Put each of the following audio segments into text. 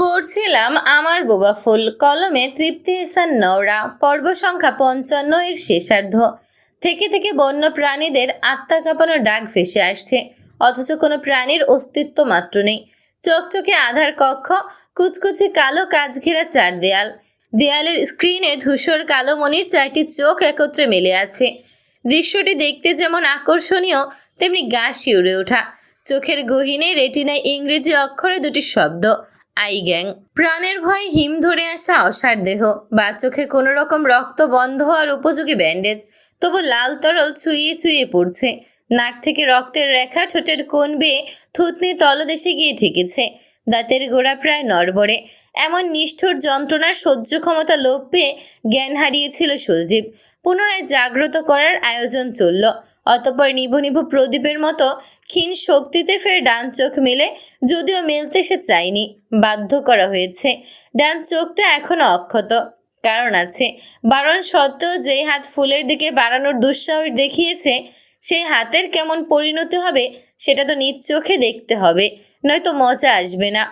পড়ছিলাম আমার বোবা ফুল, কলমে তৃপ্তি এহসান নওরা। পর্ব সংখ্যা 55 এর শেষার্ধ। থেকে থেকে বন্য প্রাণীদের আত্মা কাঁপানো ডাক ভেসে আসছে, অথচ কোনো প্রাণীর অস্তিত্ব মাত্র নেই। চকচকে আধার কক্ষ, কুচকুচে কালো কাচ ঘেরা চার দেয়াল। দেয়ালের স্ক্রিনে ধূসর কালো মণির চারটি চোখ একত্রে মেলে আছে। দৃশ্যটি দেখতে যেমন আকর্ষণীয়, তেমনি গা শিউরে ওঠা। চোখের গহীনে রেটিনায় ইংরেজি অক্ষরে দুটি শব্দ, আই গ্যাং। প্রাণের ভয়ে হিম ধরে আসা অসার দেহ, বা চোখে কোনো রকম রক্ত বন্ধ হওয়ার উপযোগী ব্যান্ডেজ, তবু লাল তরল ছুঁয়ে ছুঁয়ে পড়ছে। নাক থেকে রক্তের রেখা ঠোঁটের কোণ বেয়ে থুতনির তলদেশে গিয়ে ঠেকেছে। দাঁতের গোড়া প্রায় নড়বড়ে। এমন নিষ্ঠুর যন্ত্রণার সহ্য ক্ষমতা লোপ পেয়ে জ্ঞান হারিয়েছিল সজীব। পুনরায় জাগ্রত করার আয়োজন চলল। অতঃপর নিভু নিভু প্রদীপের মতো ক্ষীণ শক্তিতে ফের ডান চোখ মেলে, যদিও মেলতে সে চায়নি, বাধ্য করা হয়েছে। ডান চোখটা এখনো অক্ষত। কারণ আছে, বারণ সত্ত্বেও যেই হাত ফুলের দিকে বাড়ানোর দুঃসাহস দেখিয়েছে, সেই হাতের কেমন পরিণতি হবে সেটা তো নিজ চোখে দেখতে হবে, নয়তো মজা আসবে না।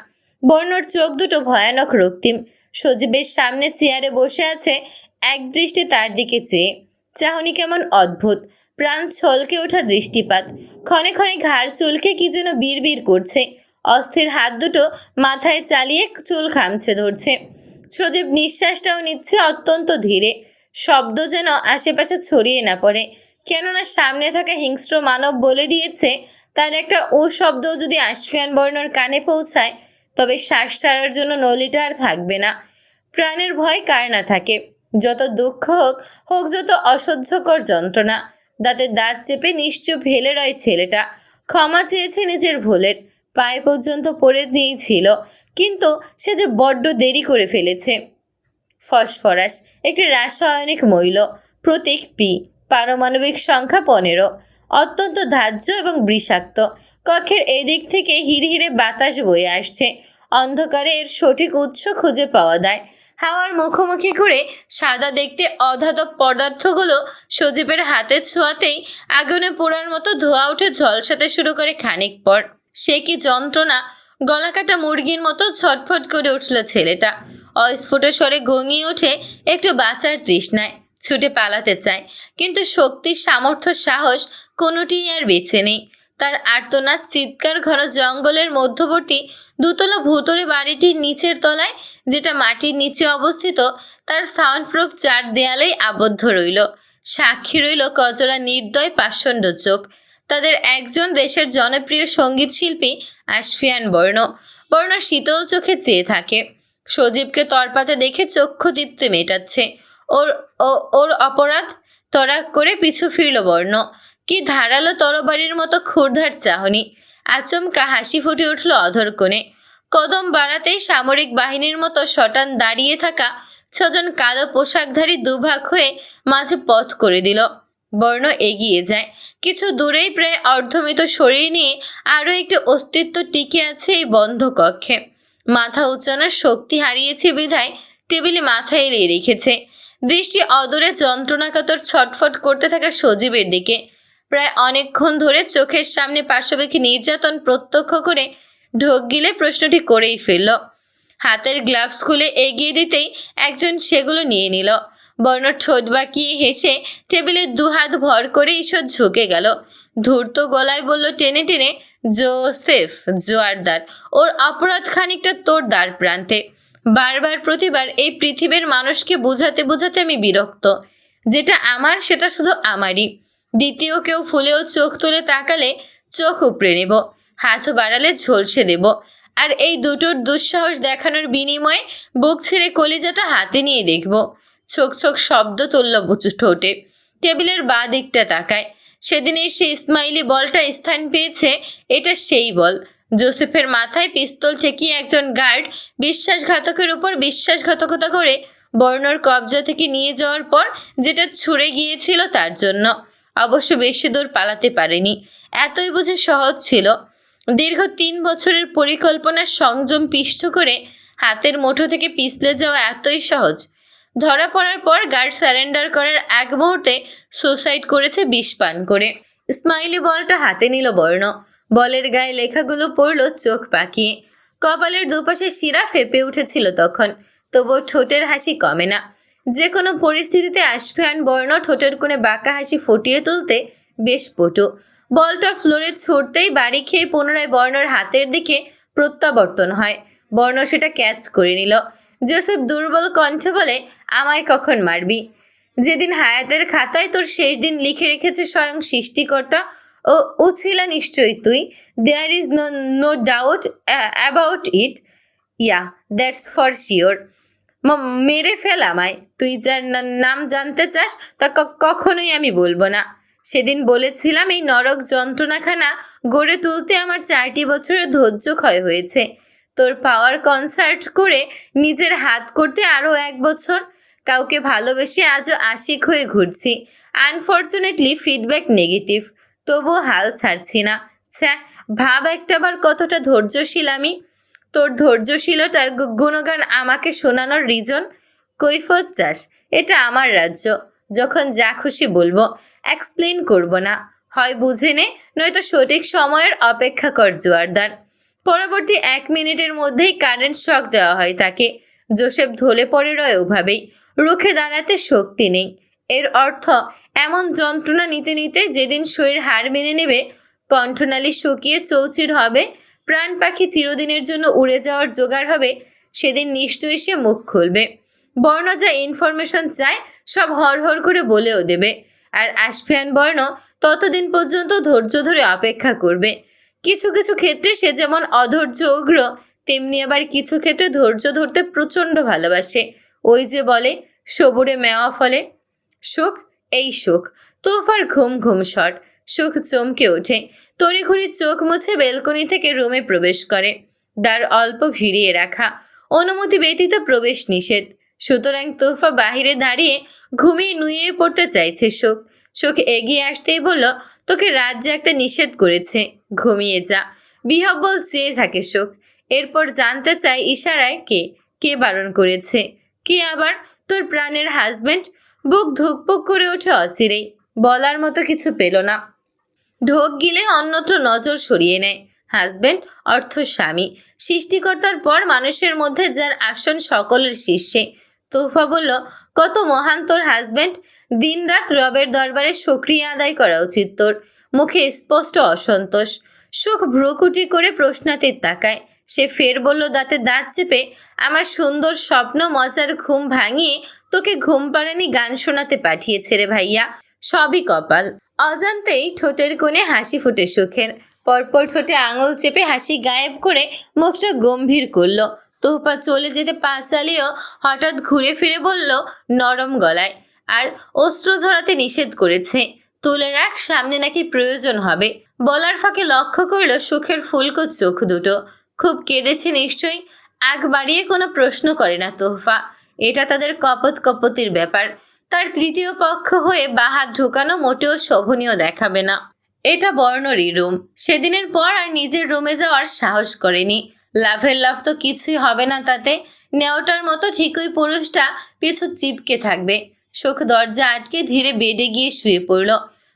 বর্ণর চোখ দুটো ভয়ানক রক্তিম। সজীবের সামনে চেয়ারে বসে আছে, এক দৃষ্টি তার দিকে চেয়ে। চাহনি কেমন অদ্ভুত, প্রাণ ছলকে ওঠা দৃষ্টিপাত। ক্ষণে ক্ষণে ঘাড় চুলকে কি যেন বিড়বিড় করছে। অস্থির হাত দুটো মাথায় চালিয়ে চুল খামছে ধরছে। সজীব নিঃশ্বাসটাও নিচ্ছে অত্যন্ত ধীরে, শব্দ যেন আশেপাশে ছড়িয়ে না পড়ে। কেননা সামনে থাকা হিংস্র মানব বলে দিয়েছে, তার একটা ও শব্দ যদি আশফিয়ান বর্ণর কানে পৌঁছায়, তবে শ্বাস ছাড়ার জন্য নলিটা আর থাকবে না। প্রাণের ভয় কার না থাকে, যত দুঃখ হোক, হোক যত অসহ্যকর যন্ত্রণা। দাঁতে দাঁত চেপে নিশ্চুপ হেলে রয় ছেলেটা। ক্ষমা চেয়েছে নিজের ভুলের, পায়ে পর্যন্ত পড়ে নিয়েছিল, কিন্তু সে যে বড্ড দেরি করে ফেলেছে। ফসফরাস, একটি রাসায়নিক মৌল, প্রতীক পি, পারমাণবিক সংখ্যা 15, অত্যন্ত ধার্য এবং বিষাক্ত। কক্ষের এদিক থেকে হিড়হিড়ে বাতাস বয়ে আসছে। অন্ধকারে এর সঠিক উৎস খুঁজে পাওয়া যায়। হাওয়ার মুখোমুখি করে সাদা দেখতে অধাতব পদার্থগুলো সজীবের হাতে ছোঁয়াতেই আগুনে পোড়ার মতো ধোঁয়া উঠে ঝলসাতে শুরু করে। খানিক পর সে কি যন্ত্রণা! গলাকাটা মুরগির মতো ছটফট করে উঠল ছেলেটা। অস্ফুট স্বরে গঙিয়ে ওঠে একটু বাঁচার তৃষ্ণায়। ছুটে পালাতে চায়, কিন্তু শক্তির সামর্থ্য সাহস কোনোটিই আর বেঁচে নেই। তার আর্তনাদ চিৎকার ঘন জঙ্গলের মধ্যবর্তী দুতলা ভুতুড়ে বাড়িটির নিচের তলায়, যেটা মাটির নিচে অবস্থিত, তার সাউন্ড প্রুফ চার দেয়ালেই আবদ্ধ রইল। সাক্ষী রইল কজরা নির্দয় পাষণ্ড চোখ। তাদের একজন দেশের জনপ্রিয় সঙ্গীত শিল্পী আশফিয়ান বর্ণ। বর্ণ শীতল চোখে চেয়ে থাকে। সজীবকে তরপাতে দেখে চক্ষু দীপ্তে মেটাচ্ছে। ওর ওর অপরাধ। তড়াক করে পিছু ফিরল বর্ণ। কি ধারালো তরবারির মতো ক্ষুরধার চাহনি। আচমকা হাসি ফুটে উঠল অধর কোণে। কদম বাড়াতেই সামরিক বাহিনীর মতো শটান দাঁড়িয়ে থাকা ছজন কালো পোশাকধারী দুভাগ হয়ে মাঝে পথ করে দিল। বর্ণ এগিয়ে যায়। কিছু দূরেই প্রায় অর্ধমৃত শরীর নিয়ে আরও একটি অস্তিত্ব টিকে আছে এই বন্ধ কক্ষে। মাথা উঁচানোর শক্তি হারিয়েছে বিধায় টেবিলে মাথা এলিয়ে রেখেছে। দৃষ্টি অদূরে যন্ত্রণাকাতর ছটফট করতে থাকা সজীবের দিকে। প্রায় অনেকক্ষণ ধরে চোখের সামনে পাশাপাশি নির্যাতন প্রত্যক্ষ করে ঢোক গিলে প্রশ্নটি করেই ফেলল। হাতের গ্লাভস খুলে এগিয়ে দিতেই একজন সেগুলো নিয়ে নিল। বর্ণ ঠোঁট বাঁকিয়ে হেসে টেবিলের দুহাত ভর করে ঈষৎ ঝুঁকে গেল। ধূর্ত গলায় বলল টেনে টেনে, জোসেফ জোয়ারদার, ওর অপরাধ খানিকটা তোর দ্বার প্রান্তে। বারবার প্রতিবার এই পৃথিবীর মানুষকে বোঝাতে বোঝাতে আমি বিরক্ত। যেটা আমার সেটা শুধু আমারই। দ্বিতীয় কেউ ফুলেও চোখ তুলে তাকালে চোখ উপড়ে নেব, হাত বাড়ালে ঝলসে দেব। আর এই দুটোর দুঃসাহস দেখানোর বিনিময়ে বুক ছেড়ে কলিজাটা হাতে নিয়ে দেখব। ছোক ছোক শব্দ তুলল বুচু ঠোঁটে। টেবিলের বাঁ দিকটা তাকায়। সেদিনের সেই স্মাইলি বলটা স্থান পেয়েছে, এটা সেই বল। জোসেফের মাথায় পিস্তল ঠেকিয়ে একজন গার্ড বিশ্বাসঘাতকের উপর বিশ্বাসঘাতকতা করে বর্ণর কবজা থেকে নিয়ে যাওয়ার পর যেটা ছুঁড়ে গিয়েছিল তার জন্য। অবশ্য বেশি দূর পালাতে পারেনি, এতই বুঝে সহজ ছিল। দীর্ঘ 3 বছরের পরিকল্পনার সংযম পিষ্ট করে হাতের মুঠো থেকে পিছলে যাওয়া এতই সহজ। ধরা পড়ার পর গার্ড সারেন্ডার করার এক মুহূর্তে সুসাইড করেছে বিষ পান করে। স্মাইলি বলটা হাতে নিল বর্ণ। বলের গায়ে লেখাগুলো পড়ল চোখ পাকিয়ে। কপালের দুপাশে শিরা ফেপে উঠেছিল তখন, তবুও ঠোঁটের হাসি কমে না। যে কোনো পরিস্থিতিতে আশফায়ান বর্ণ ঠোঁটের কোণে বাঁকা হাসি ফুটিয়ে তুলতে বেশ পটু। বলটা ফ্লোরে ছুটতেই বাড়ি খেয়ে পুনরায় বর্ণর হাতের দিকে প্রত্যাবর্তন হয়। বর্ণ সেটা ক্যাচ করে নিল। জোসেফ দুর্বল কণ্ঠে বলে, আমায় কখন মারবি? যেদিন হায়াতের খাতায় তোর শেষ দিন লিখে রেখেছে স্বয়ং সৃষ্টিকর্তা। ও উছিলা নিশ্চয়ই তুই। There is no doubt about it. Yeah, that's for sure. মেরে ফেল আমায়। তুই যার নাম জানতে চাস তা কখনোই আমি বলবো না। সেদিন বলেছিলাম এই নরক যন্ত্রণাখানা গড়ে তুলতে আমার 4টি বছরের ধৈর্য ক্ষয় হয়েছে। তোর পাওয়ার কনসার্ট করে নিজের হাত করতে আরও 1 বছর। কাউকে ভালোবেসে আজও আশিক হয়ে ঘুরছি। আনফর্চুনেটলি ফিডব্যাক নেগেটিভ, তবুও হাল ছাড়ছি না। ছ্যা, ভাব একটাবার কতটা ধৈর্যশীল আমি। তোর ধৈর্যশীলতার গুণগান আমাকে শোনানোর রিজন? কৈফত চাস? এটা আমার রাজ্য। যখন যা খুশি বলবো, এক্সপ্লেন করব না। হয় বুঝে নে, নয়তো সঠিক সময়ের অপেক্ষা কর জোয়ারদার। পরবর্তী 1 মিনিটের মধ্যেই কারেন্ট শক দেওয়া হয় তাকে। জোসেফ ঢলে পড়ে রয় ওভাবেই। রুখে দাঁড়াতে শক্তি নেই। এর অর্থ এমন যন্ত্রণা নিতে নিতে যেদিন শরীর হার মেনে নেবে, কণ্ঠনালী শুকিয়ে চৌচির হবে, প্রাণ পাখি চিরদিনের জন্য উড়ে যাওয়ার জোগাড় হবে, সেদিন নিশ্চয়ই সে মুখ খুলবে। বর্ণ যা ইনফরমেশন চায় সব হড়হড় করে বলেও দেবে। আর আশফায়ান বর্ণ ততদিন পর্যন্ত ধৈর্য ধরে অপেক্ষা করবে। কিছু কিছু ক্ষেত্রে সে যেমন অধৈর্য উগ্র, তেমনি আবার কিছু ক্ষেত্রে ধৈর্য ধরতে প্রচণ্ড ভালোবাসে। ওই যে বলে, সবুরে মেওয়া ফলে। সুখ, এই সুখ। তোফার ঘুম ঘুম শট। সুখ চমকে ওঠে। তড়িঘড়ি চোখ মুছে বেলকনি থেকে রুমে প্রবেশ করে। দ্বার অল্প ভিড়িয়ে রাখা, অনুমতি ব্যতীত প্রবেশ নিষেধ। সুতরাং তোফা বাহিরে দাঁড়িয়ে ঘুমিয়ে নুয়ে পড়তে চাইছে সুখ। সুখ এগিয়ে আসতেই বলল, তোকে রাত জাগতে নিষেধ করেছে, ঘুমিয়ে যা। বিহব্বল চেয়ে থাকে সুখ। এরপর জানতে চায় ইশারায় কে বারণ করেছে। কি আবার? তোর প্রাণের হাজবেন্ড। বুক ধুকপুক করে ওঠে অচিরেই। বলার মতো কিছু পেল না। ঢোক গিলে অন্যত্র নজর সরিয়ে নেয়। হাজবেন্ড অর্থ স্বামী, সৃষ্টিকর্তার পর মানুষের মধ্যে যার আসন সকলের শীর্ষে। তোফা বলল, কত মহান তোর হাজবেন্ড। দিনরাত রবের দরবারে শুকরিয়া আদায় করা উচিত তোর। মুখে স্পষ্ট অসন্তোষ। সুখ ভ্রুকুটি করে প্রশ্নাতীত তাকায়। সে ফের বলল দাঁতে দাঁত চেপে, আমার সুন্দর স্বপ্ন মজার ঘুম ভাঙিয়ে তোকে ঘুম পাড়ানি গান শোনাতে পাঠিয়েছে রে ভাইয়া। সবই কপাল। অজান্তেই ঠোঁটের কোণে হাসি ফুটে সুখের। পরপর ঠোঁটে আঙুল চেপে হাসি গায়েব করে মুখটা গম্ভীর করল। তোহফা চলে যেতে পা চালিয়েও হঠাৎ ঘুরে ফিরে বলল নরম গলায়, আর অস্ত্র ঝরাতে নিষেধ করেছে। তুলে রাখ, সামনে নাকি প্রয়োজন হবে। বলার ফাঁকে লক্ষ্য করল সুখের ফুলকো চোখ দুটো। খুব কেঁদেছে নিশ্চয়ই। আগ বাড়িয়ে কোনো প্রশ্ন করে না তোহফা। এটা তাদের কপতির ব্যাপার। তার তৃতীয় পক্ষ হয়ে বাহাত ঢোকানো মোটেও শোভনীয় দেখাবে না। এটা বর্ণরই রুম। সেদিনের পর আর নিজের রুমে যাওয়ার সাহস করেনি। লাভের লাভ তো কিছুই হবে না তাতে। নেওটার মতো ঠিকই পুরুষটা পিছু চিপকে থাকবে। সুখ দরজা আটকে ধীরে বেডে গিয়ে শুয়ে পড়ল।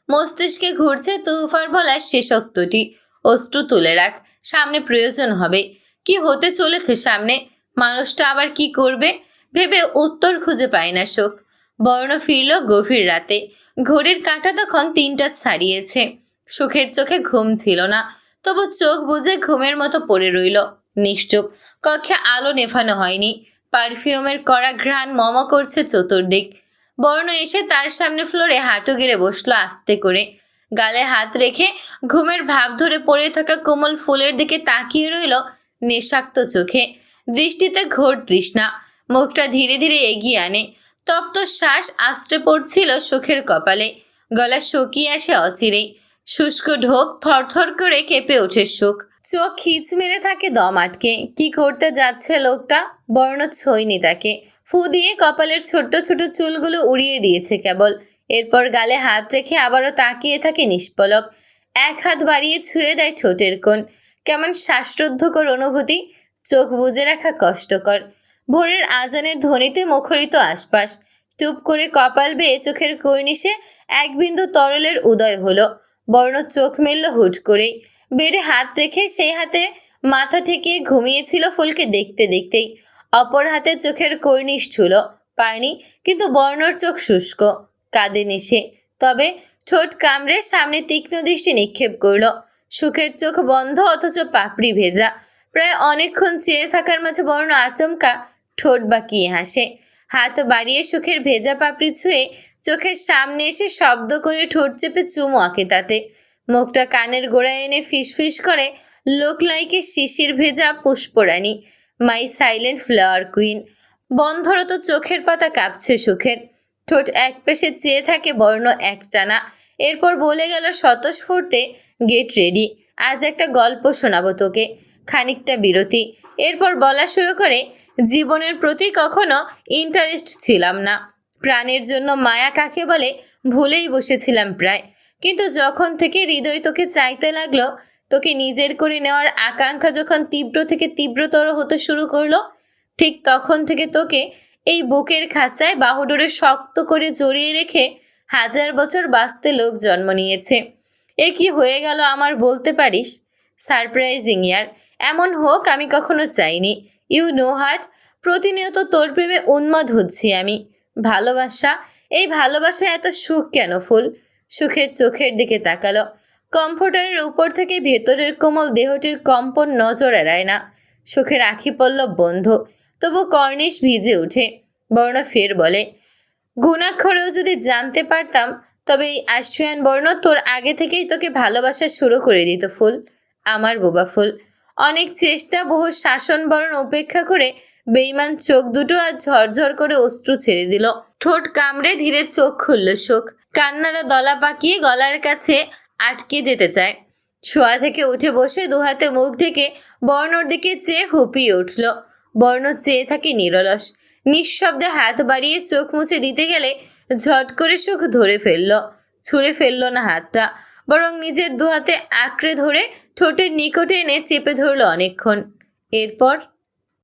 মস্তিষ্কে ঘুরছে তুফার বলা শেষোক্তটি, অস্ত্র তুলে রাখ, সামনে প্রয়োজন হবে। কি হতে চলেছে সামনে? মানুষটা আবার কি করবে ভেবে উত্তর খুঁজে পায় না সুখ। বর্ণ ফিরল গভীর রাতে। ঘড়ির কাঁটা তখন 3টা ছাড়িয়েছে। সুখের চোখে ঘুম ছিল না, তবু চোখ বুজে ঘুমের মতো পড়ে রইল নিশ্চুপ। কক্ষে আলো নেভানো হয়নি। পারফিউমের কড়া ঘ্রাণ মম করছে চতুর্দিক। বর্ণ এসে তার সামনে ফ্লোরে হাঁটু গেড়ে বসলো আস্তে করে। গালে হাত রেখে ঘুমের ভাব ধরে পড়ে থাকা কোমল ফুলের দিকে তাকিয়ে রইল নেশাক্ত চোখে। দৃষ্টিতে ঘোর তৃষ্ণা। মুখটা ধীরে ধীরে এগিয়ে আনে। তপ্ত শ্বাস আশ্রে পড়ছিল সুখের কপালে। গলা শুকিয়ে আসে অচিরেই। শুষ্ক ঢোক থরথর করে কেঁপে ওঠে সুখ। চোখ খিচ মেরে থাকে দম আটকে। কি করতে যাচ্ছে লোকটা? বর্ণ ছইনি তাকে। ফু দিয়ে কপালের ছোট্ট ছোট চুলগুলো উড়িয়ে দিয়েছে কেবল। এরপর গালে হাত রেখে আবারও তাকিয়ে থাকে নিষ্পলক। 1 হাত বাড়িয়ে ছুঁয়ে দেয় ঠোঁটের কোণ। কেমন শ্বাসরুদ্ধকর অনুভূতি। চোখ বুজে রাখা কষ্টকর। ভোরের আজানের ধ্বনিতে মুখরিত আশপাশ। টুপ করে কপাল বেয়ে চোখের কর্নিশে 1 বিন্দু তরলের উদয় হলো। বর্ণ চোখ মেলল হুট করেই। বেড়ে হাত রেখে সেই হাতে মাথা ঠেকিয়ে ঘুমিয়েছিল ফুলকে দেখতে দেখতেই। অপর হাতে চোখের কর্নিশ ছুল পায়নি, কিন্তু বর্ণর চোখ শুষ্ক, কাঁদেনি সে। তবে ঠোঁট কামড়ে সামনে তীক্ষ্ণ দৃষ্টি নিক্ষেপ করল। সুখের চোখ বন্ধ, অথচ পাপড়ি ভেজা। প্রায় অনেকক্ষণ চেয়ে থাকার মাঝে বর্ণ আচমকা ঠোঁট বাঁকিয়ে হাসে। হাত বাড়িয়ে সুখের ভেজা পাপড়ি ছুঁয়ে চোখের সামনে এসে শব্দ করে ঠোঁট চেপে চুমু আঁকে তাতে। মুখটা কানের গোড়ায় এনে ফিসফিস করে, লোক লাইকে শিশির ভেজা পুষ্পরানী, মাই সাইলেন্ট ফ্লাওয়ার কুইন। বন্ধরত চোখের পাতা কাঁপছে সুখের। ঠোঁট এক পেশে চেয়ে থাকে বর্ণ একটানা। এরপর বলে গেল স্বতঃস্ফূর্তে, গেট রেডি, আজ একটা গল্প শোনাবো তোকে। খানিকটা বিরতি, এরপর বলা শুরু করে, জীবনের প্রতি কখনো ইন্টারেস্ট ছিলাম না। প্রাণের জন্য মায়া কাকে বলে ভুলেই বসেছিলাম প্রায়। কিন্তু যখন থেকে হৃদয় তোকে চাইতে লাগলো, তোকে নিজের করে নেওয়ার আকাঙ্ক্ষা যখন তীব্র থেকে তীব্রতর হতে শুরু করলো, ঠিক তখন থেকে তোকে এই বুকের খাঁচায় বাহুডোরে শক্ত করে জড়িয়ে রেখে 1000 বছর বাঁচতে লোক জন্ম নিয়েছে। এ কি হয়ে গেল আমার বলতে পারিস? সারপ্রাইজিং ইয়ার, এমন হোক আমি কখনো চাইনি। ইউ নো হার্ট, প্রতিনিয়ত তোর প্রেমে উন্মাদ হচ্ছি আমি। ভালোবাসা, এই ভালোবাসা এত সুখ কেন ফুল? সুখের চোখের দিকে তাকালো। কম্ফোর্টারের উপর থেকে ভেতরের কোমল দেহটির কম্পন নজর এড়ায় না। সুখের আঁখি পল্লব বন্ধ, তবু কর্নিশ ভিজে ওঠে। বর্ণ ফের বলে, গুণাক্ষরেও যদি জানতে পারতাম, তবে এই আশ্রয়ান বর্ণ তোর আগে থেকেই তোকে ভালোবাসা শুরু করে দিত ফুল। আমার বোবা ফুল। অনেক চেষ্টা, বহু শাসন বরণ উপেক্ষা করে বেইমান চোখ দুটো আজ ঝরঝর করে অশ্রু ছেড়ে দিল। ঠোঁট কামড়ে ধীরে চোখ খুলল সুখ। কান্নারা দলা পাকিয়ে গলার কাছে আটকে যেতে চায়। শোয়া থেকে উঠে বসে দুহাতে মুখ ঢেকে বর্ণর দিকে চেয়ে হুপিয়ে উঠল। বর্ণ চেয়ে থাকে নিরলস। নিঃশব্দে হাত বাড়িয়ে চোখ মুছে দিতে গেলে ঝট করে সুখ ধরে ফেলল। ছুঁড়ে ফেলল না হাতটা, বরং নিজের দুহাতে আঁকড়ে ধরে ঠোঁটের নিকটে এনে চেপে ধরল অনেকক্ষণ। এরপর